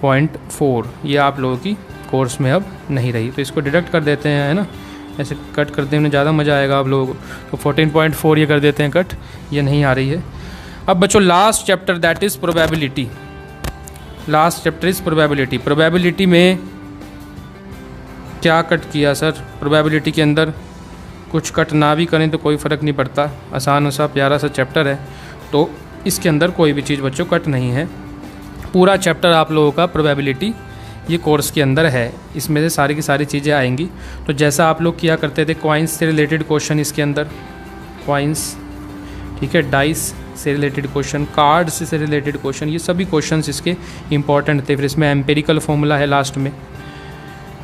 0.4 ये आप लोगों की कोर्स में अब नहीं रही, तो इसको डिडक्ट कर देते हैं, है ना, ऐसे कट करते हैं, ज़्यादा मज़ा आएगा आप लोगों को। तो 14.4 ये कर देते हैं कट, ये नहीं आ रही है। अब बच्चों last chapter that is probability. Last chapter is probability. Probability में क्या कट किया सर? प्रोबेबिलिटी के अंदर कुछ कट ना भी करें तो कोई फ़र्क नहीं पड़ता, आसान सा प्यारा सा चैप्टर है, तो इसके अंदर कोई भी चीज़ बच्चों कट नहीं है। पूरा चैप्टर आप लोगों का प्रोबेबिलिटी ये कोर्स के अंदर है, इसमें से सारी की सारी चीज़ें आएंगी। तो जैसा आप लोग किया करते थे, कॉइन्स से रिलेटेड क्वेश्चन इसके अंदर, कॉइन्स, ठीक है, डाइस से रिलेटेड क्वेश्चन, कार्ड्स से रिलेटेड क्वेश्चन, ये सभी क्वेश्चंस इसके इंपॉर्टेंट थे। फिर इसमें एम्पेरिकल फॉर्मूला है लास्ट में,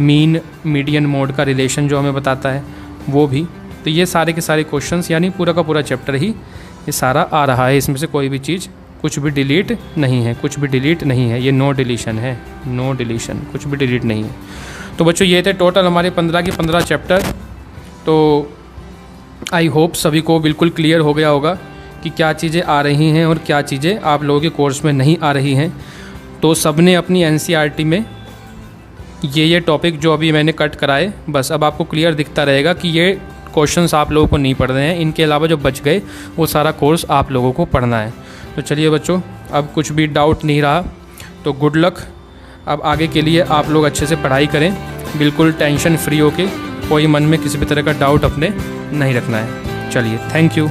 मीन मीडियन मोड का रिलेशन जो हमें बताता है वो भी। तो ये सारे के सारे क्वेश्चंस, यानी पूरा का पूरा चैप्टर ही ये सारा आ रहा है, इसमें से कोई भी चीज़ कुछ भी डिलीट नहीं है, कुछ भी डिलीट नहीं है, ये नो डिलीशन है, नो डिलीशन, कुछ भी डिलीट नहीं है। तो बच्चों ये थे टोटल हमारे 15 के 15 चैप्टर। तो आई होप सभी को बिल्कुल क्लियर हो गया होगा कि क्या चीज़ें आ रही हैं और क्या चीज़ें आप लोगों के कोर्स में नहीं आ रही हैं। तो सब ने अपनी NCERT में ये टॉपिक जो अभी मैंने कट कराए, बस अब आपको क्लियर दिखता रहेगा कि ये क्वेश्चंस आप लोगों को नहीं पढ़ने हैं, इनके अलावा जो बच गए वो सारा कोर्स आप लोगों को पढ़ना है। तो चलिए बच्चों, अब कुछ भी डाउट नहीं रहा, तो गुड लक। अब आगे के लिए आप लोग अच्छे से पढ़ाई करें, बिल्कुल टेंशन फ्री होके, कोई मन में किसी भी तरह का डाउट अपने नहीं रखना है। चलिए, थैंक यू।